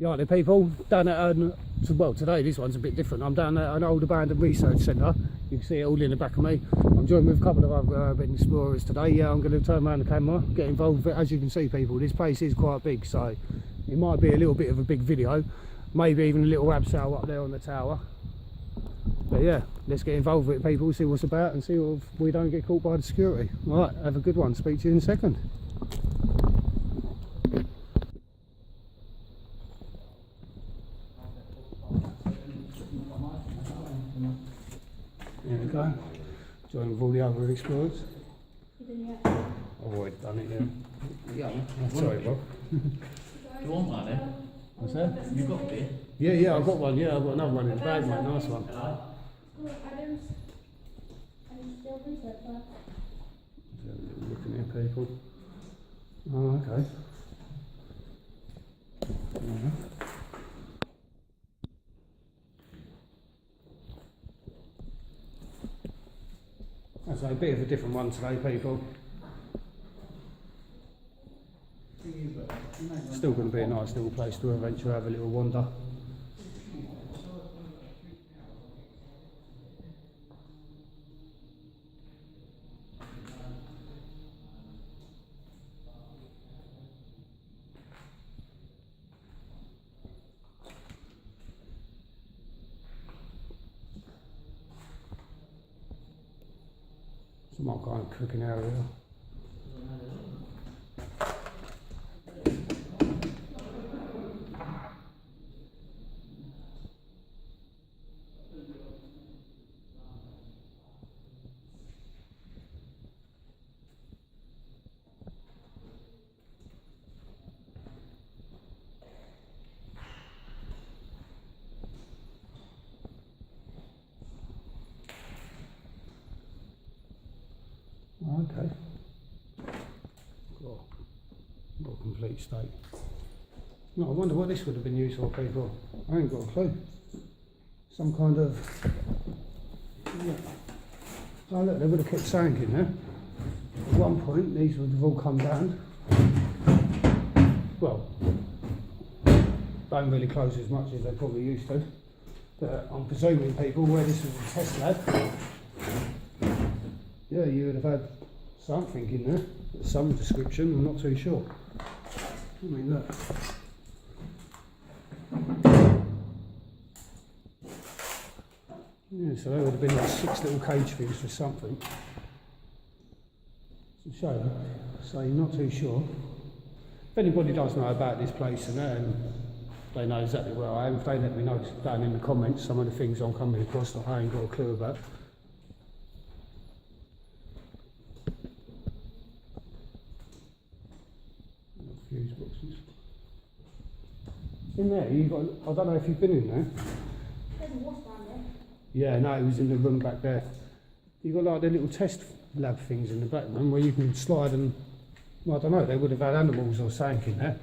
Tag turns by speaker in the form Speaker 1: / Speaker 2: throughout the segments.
Speaker 1: Yeah, the people down at well, today this one's a bit different. I'm down at an old abandoned research centre. You can see it all in the back of me. I'm joined with a couple of other urban explorers today. Yeah, I'm going to turn around the camera, get involved with it. As you can see, people, this place is quite big, so it might be a little bit of a big video, maybe even a little abseil up there on the tower. But yeah, let's get involved with it, people, see what's about and see if we don't get caught by the security. Right, have a good one. Speak to you in a second. There we go. Joined with all the other explorers. I've already done it, yeah. Sorry, Bob.
Speaker 2: Do you want one then?
Speaker 1: What's that?
Speaker 2: You got beer?
Speaker 1: Yeah, I've got one. Yeah, I've got another one in the bag, mate. Nice one. Looking here, people. Oh, okay. That's a bit of a different one today, people. Still going to be a nice little place to eventually have a little wander. Some kind of cooking area. Okay. Cool. Not a complete state. No, I wonder what this would have been used for, people. I ain't got a clue. Some kind of... Yeah. Oh look, they would have kept sand in there. At one point these would have all come down. Well, don't really close as much as they probably used to. But I'm presuming, people, where this was a test lab, yeah, you would have had something in there, some description, I'm not too sure. I mean, look. Yeah, so there would have been like 6 little cage things for something. To show you, so you're not too sure. If anybody does know about this place and they know exactly where I am, if they let me know down in the comments some of the things I'm coming across that I ain't got a clue about. Fuse boxes. In there, you got. I don't know if you've been in there.
Speaker 3: There's a wash down there.
Speaker 1: Yeah, no, it was in the room back there. You got like the little test lab things in the back room where you can slide and. Well, I don't know. They would have had animals or something in there.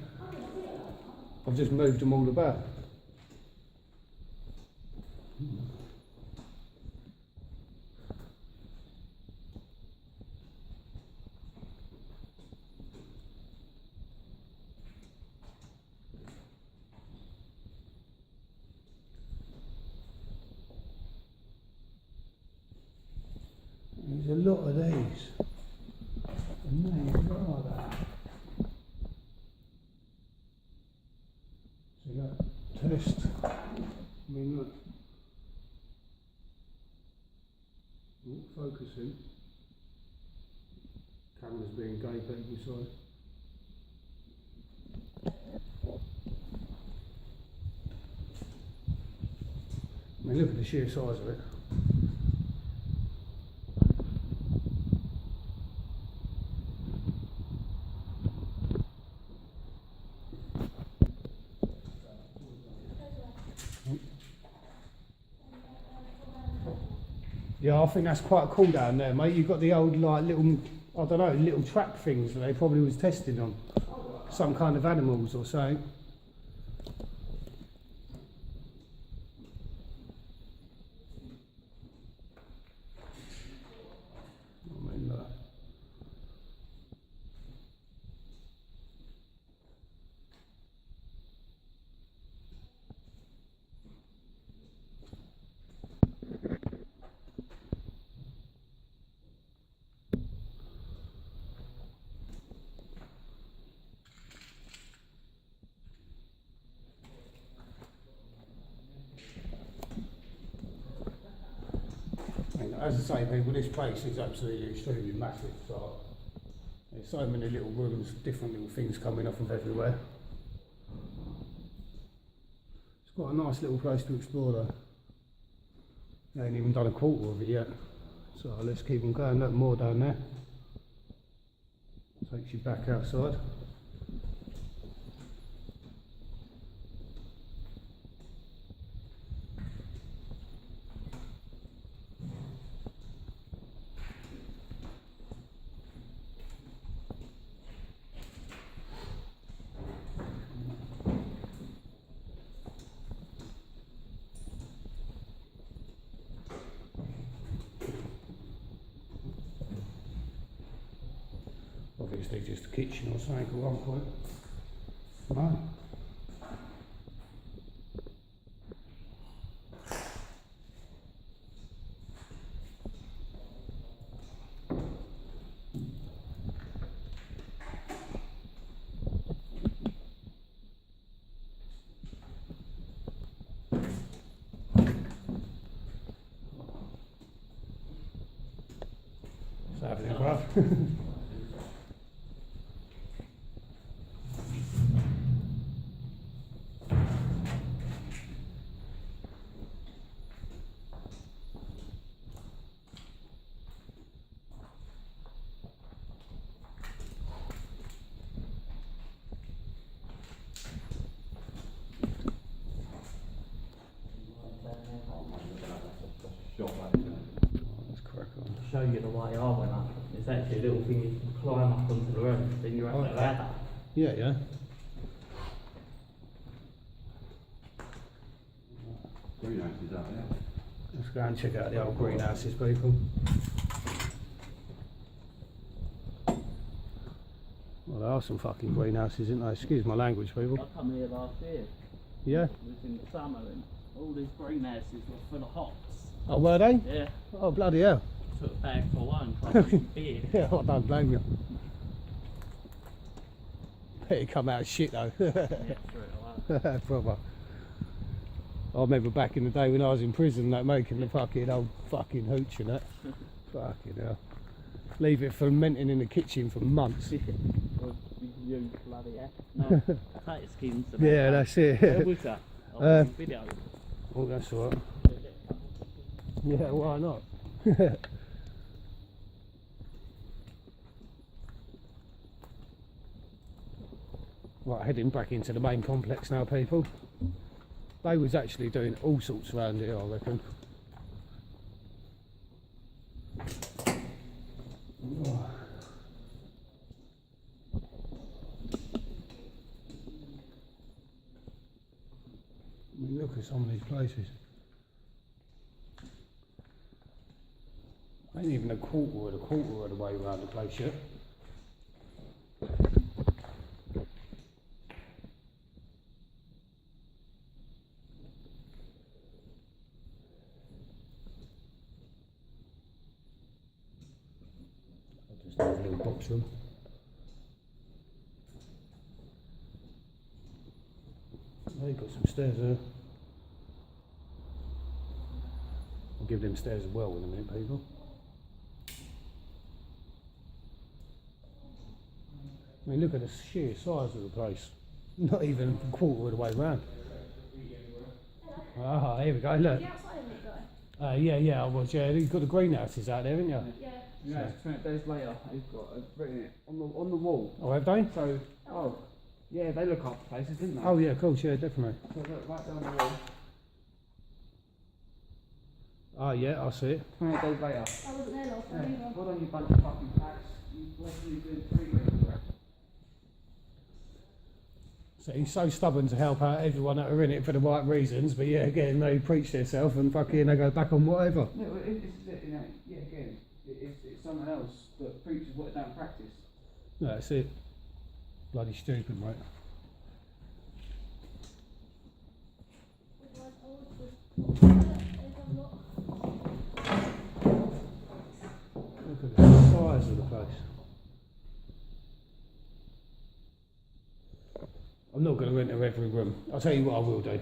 Speaker 1: I've just moved them all about. There's a lot of these. What are they? So you got test. I mean, look. Focusing. Camera's being gay, people, sorry. I mean, look at the sheer size of it. Yeah, I think that's quite cool down there, mate. You've got the old, like, little, I don't know, little trap things that they probably was testing on. Some kind of animals or something. I mean, look. as I say, people, this place is absolutely extremely massive. So there's so many little rooms, different little things coming off of everywhere. It's quite a nice little place to explore though. They ain't even done a quarter of it yet. So let's keep on going, look more down there. Takes you back outside. Obviously just a kitchen or something at one point. No. It's happening, bruv. Let's crack on.
Speaker 2: Show you the way I went up. There's actually a little thing you can climb up onto the roof, then you're up the ladder.
Speaker 1: Yeah, yeah.
Speaker 4: Greenhouses out there.
Speaker 1: Let's go and check out the old greenhouses, people. Well, there are some fucking greenhouses, isn't there? Excuse my language, people.
Speaker 2: I come here last year.
Speaker 1: Yeah?
Speaker 2: It was in summer and all these greenhouses were full of hops.
Speaker 1: Oh, were they?
Speaker 2: Yeah.
Speaker 1: Oh, bloody hell.
Speaker 2: Took a bag for one, probably beer.
Speaker 1: Yeah, I don't blame you. Bet it come out shit though.
Speaker 2: Yeah, straight away.
Speaker 1: Proper. I remember back in the day when I was in prison, like making the fucking old fucking hooch and that. Fucking hell. Leave it fermenting in the kitchen for months.
Speaker 2: Well, you bloody hell. No, potato skins. and
Speaker 1: Yeah,
Speaker 2: that.
Speaker 1: that's it.
Speaker 2: Where was that? Oh, video.
Speaker 1: Oh, that's alright. Yeah, why not? Right, heading back into the main complex now, people. They was actually doing all sorts around here, I reckon. Oh. I mean, look at some of these places. Ain't even a quarter of the way around the place yet. I'll just have a little box room. They've got some stairs there. I'll give them stairs as well in a minute, people. I mean, look at the sheer size of the place. Not even a quarter of the way round. Ah, here we go, look.
Speaker 3: The outside of it, guy.
Speaker 1: Yeah, I was, yeah. You've got the greenhouses out there, haven't you?
Speaker 3: Yeah.
Speaker 4: Yeah, it's 20 days later. They've got written it on the wall.
Speaker 1: Oh, have they?
Speaker 4: So, yeah, they look up places, didn't they?
Speaker 1: Oh, yeah, of course, yeah, definitely.
Speaker 4: So look right down the wall.
Speaker 1: Oh, yeah, I see it.
Speaker 4: 20 days later.
Speaker 3: I wasn't there last
Speaker 4: Yeah.
Speaker 3: time either.
Speaker 4: Well done, you bunch of fucking packs. What are you doing 3 weeks ago?
Speaker 1: So he's so stubborn to help out everyone that are in it for the right reasons, but yeah, again, they preach themselves and fucking they go back on whatever.
Speaker 4: No, this is it, you know. Yeah, again, it's someone else that preaches what they don't practice.
Speaker 1: No, that's it. Bloody stupid, mate. Look at the size of the place. I'm not going to enter every room. I'll tell you what I will do.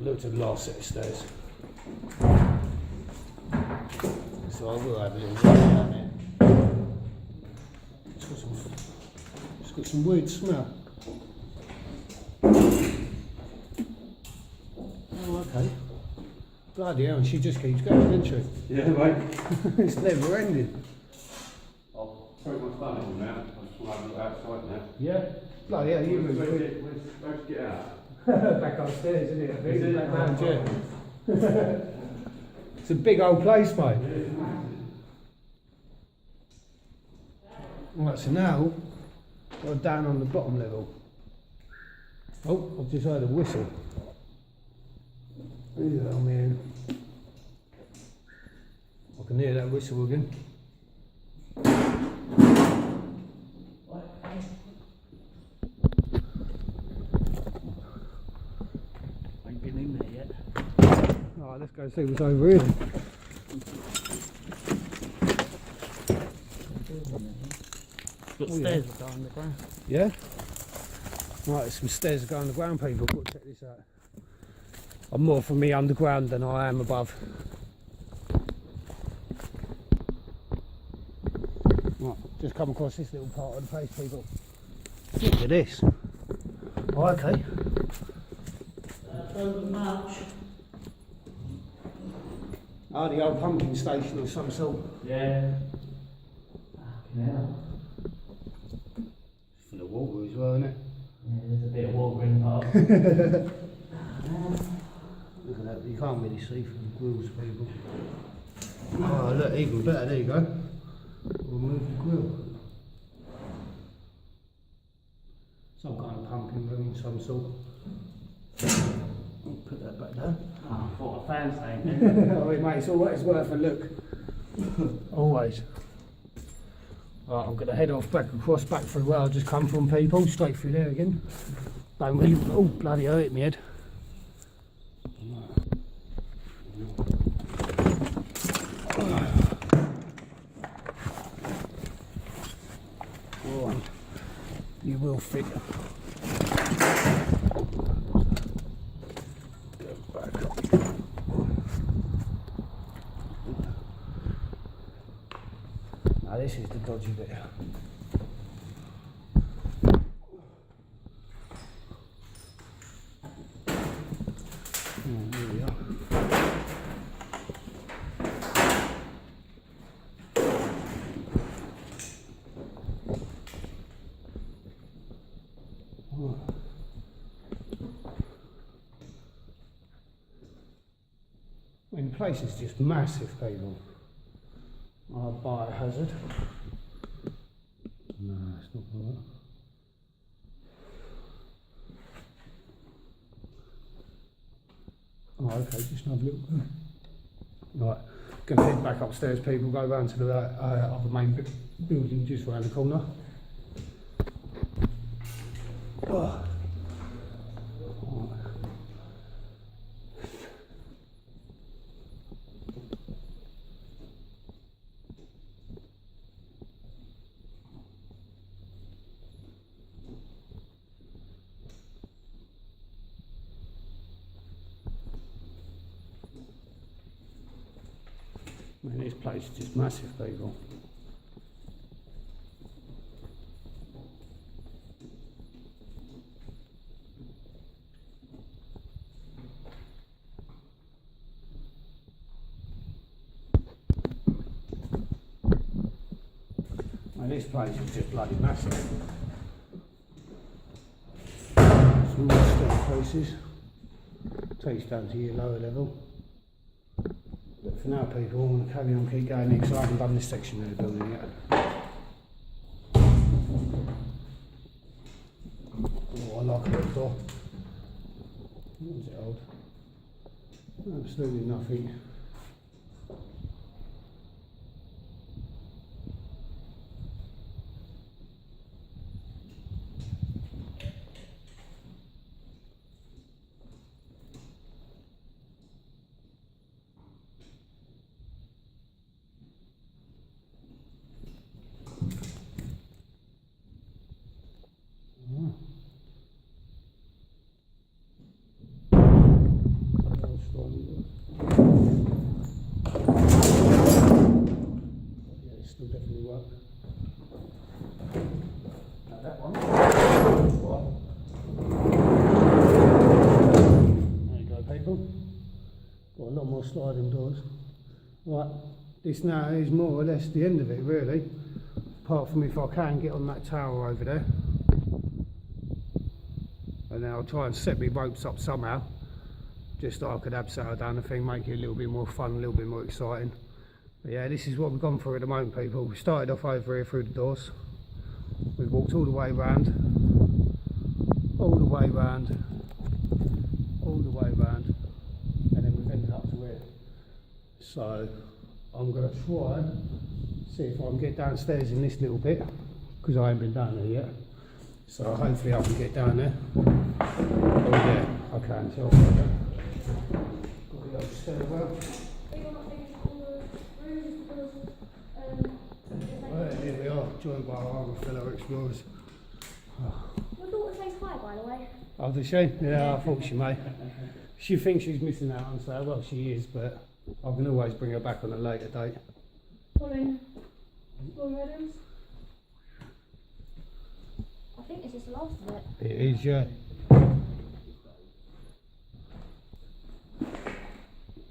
Speaker 1: Look to the last set of stairs. so I will have a little walk down there. It's got some weird smell. Oh, okay. Bloody hell, and she just keeps going, doesn't she?
Speaker 5: Yeah, mate.
Speaker 1: It's never ending.
Speaker 5: I'll throw my phone in now. I just want to have a look outside now.
Speaker 1: Yeah. Bloody hell, you move quick.
Speaker 5: Let's get out.
Speaker 1: Back upstairs, isn't it? I think?
Speaker 5: Is it?
Speaker 1: Back round, yeah. It's a big old place, mate. Right, so now we're down on the bottom level. Oh, I've just heard a whistle. Oh man. I can hear that whistle again.
Speaker 2: Ain't been in there yet.
Speaker 1: Alright, let's go see what's over here.
Speaker 2: Got
Speaker 1: Oh,
Speaker 2: stairs that go underground.
Speaker 1: Yeah? Right, there's some stairs that go underground, people. Go check this out. I'm more for me underground than I am above. Right, just come across this little part of the place, people. Look at this. Oh, okay.
Speaker 2: Much.
Speaker 1: Oh, the old pumpkin station or some sort.
Speaker 2: Yeah. Fucking hell.
Speaker 1: Full of water as well, isn't it?
Speaker 2: Yeah, there's a bit of water in the park.
Speaker 1: Look at that, you can't really see from the grills, people. Oh, look, even better, there you go. We'll move the grill. Some kind of pumpkin room of some sort. I'll put that back down.
Speaker 2: Oh, I thought a fan saying it.
Speaker 1: Oh, mate, it's always worth a look. Always. Right, I'm going to head off back across, back through where I just come from, people. Straight through there again. Don't really, oh, bloody hell, hit me head. Go on. You will fit. Go back up. Now this is the dodgy bit. Here we are. I mean, the place is just massive, people. Biohazard. No, it's not right. Oh, okay, just another little. Right, gonna head back upstairs, people. Go round to the other main building just round the corner. Oh. I mean, this place is just massive, people. I mean, this place is just bloody massive. Some more staircases. Takes down to your lower level. But for now, people, I'm going to carry on, keep going because I haven't done this section of the building yet. Oh, I like that door. What was it old? Absolutely nothing. will definitely work. Now that one. There you go, people. Got a lot more sliding doors. Right, this now is more or less the end of it, really. Apart from if I can get on that tower over there. And then I'll try and set my ropes up somehow. Just so I could abseil down the thing, make it a little bit more fun, a little bit more exciting. But yeah, this is what we've gone for at the moment, people. We started off over here through the doors. We've walked all the way round, all the way round, all the way round, and then we've ended up to here. So I'm going to try and see if I can get downstairs in this little bit, because I ain't been down there yet. So hopefully I can get down there. Oh yeah, I can tell. Got to go stairwell. Well, here we are, joined by our other fellow explorers.
Speaker 3: Your daughter says hi, by the way.
Speaker 1: Oh, does she? Yeah, I thought she may. She thinks she's missing out on so well, she is, but I can always bring her back on a later date.
Speaker 3: Following Explorer Adams. I think this is the last of it.
Speaker 1: It is, yeah.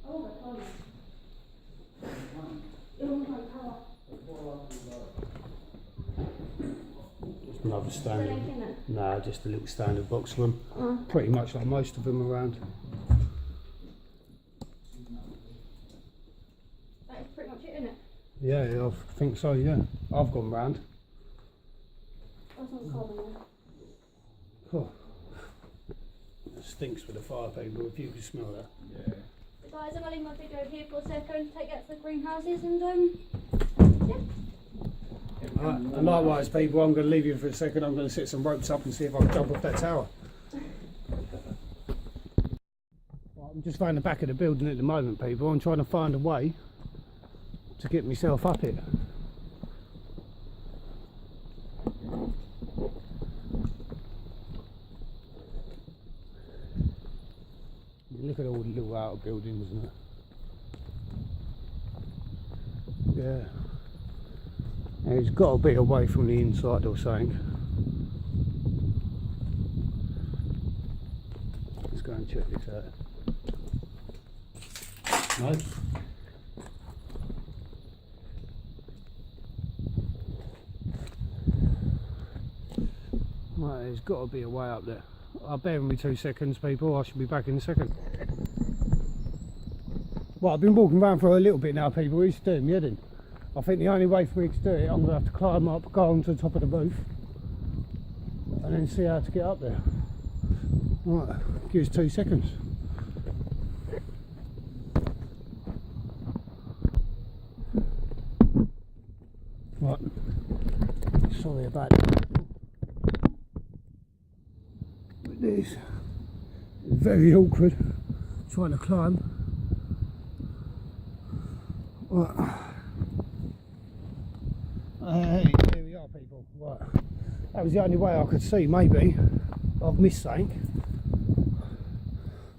Speaker 3: Oh, my God. Oh, my God.
Speaker 1: Just another standard.
Speaker 3: Is there anything in it?
Speaker 1: Nah, just a little standard box room.
Speaker 3: Oh.
Speaker 1: Pretty much like most of them around.
Speaker 3: That is pretty much it, isn't it?
Speaker 1: Yeah, I think so, yeah. I've gone round.
Speaker 3: That's not cold in there.
Speaker 1: Oh. It stinks with the fire, people, if you can smell that.
Speaker 3: So guys, I'm going to leave my video here for a second, take it to the greenhouses and yeah.
Speaker 1: Right, and likewise, people, I'm going to leave you for a second. I'm going to set some ropes up and see if I can jump off that tower. Right, I'm just around the back of the building at the moment, people. I'm trying to find a way to get myself up it. Look at all the little outer buildings, isn't it? Yeah. And it's got to be away from the inside or something. Let's go and check this out. No. Right, there's got to be a way up there. Bear with me 2 seconds, people. I should be back in a second. Well, I've been walking around for a little bit now, people. It's doing me head in. I think the only way for me to do it, I'm going to have to climb up, go onto the top of the roof, and then see how to get up there. Right, give us 2 seconds. Right, sorry about that. But this is very awkward, trying to climb. Right. Hey, here we are, people. Right. That was the only way I could see, maybe. I've missed something.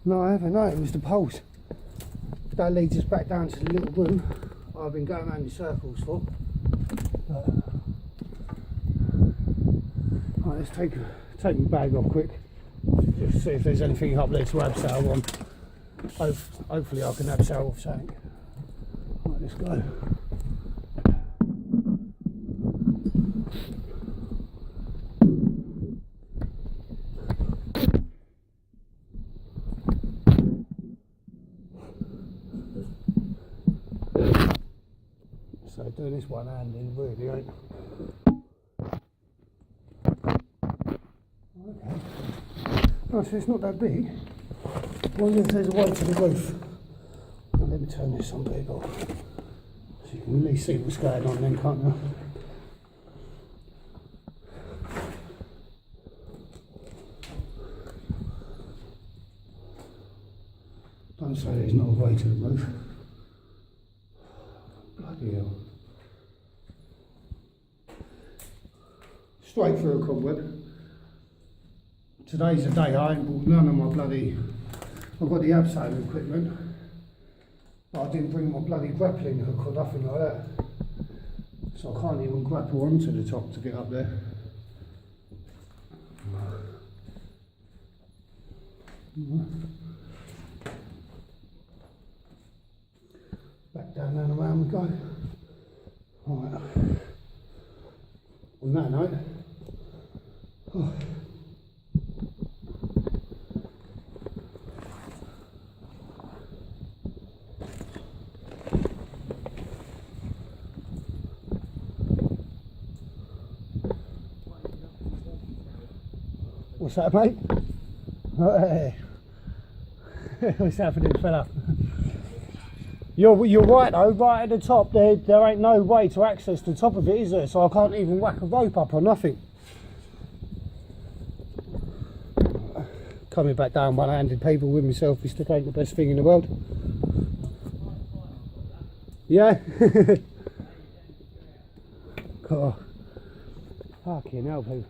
Speaker 1: No, I haven't. No, it was the poles. That leads us back down to the little room I've been going around in circles for. Right, let's take my bag off quick. Just see if there's anything up there to abseil on. Hopefully I can abseil off something. Right, let's go. So doing this one handed really ain't. Okay. Oh, so it's not that big. I wonder if there's a way to the roof. Now, let me turn this on, people. So you can really see what's going on then, can't you? Don't say there's not a way to the roof. Bloody hell. Straight through a cobweb. Today's the day I ain't bought none of my bloody... I've got the abseiling equipment, but I didn't bring my bloody grappling hook or nothing like that. So So I can't even grapple onto the top to get up there. Back down and around we go. Right. On that note, what's that, mate? Hey. What's happening, fella? You're right though, right at the top there ain't no way to access the top of it, is there? So I can't even whack a rope up or nothing. Coming back down one-handed people with myself stick ain't the best thing in the world. Yeah? God. Fucking hell, people.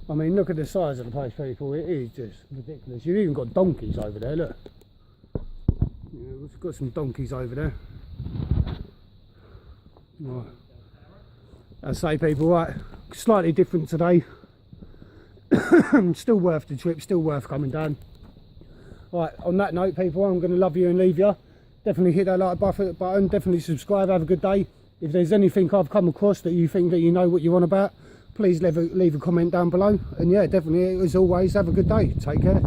Speaker 1: I mean, look at the size of the place, people. It is just ridiculous. You've even got donkeys over there, look. Yeah, we've got some donkeys over there. Right. I say, people, right, slightly different today. Still worth the trip, still worth coming down. Right, on that note, people, I'm going to love you and leave you. Definitely hit that like button, definitely subscribe, have a good day. If there's anything I've come across that you think that you know what you're on about, please leave a comment down below. And yeah, definitely, as always, have a good day. Take care.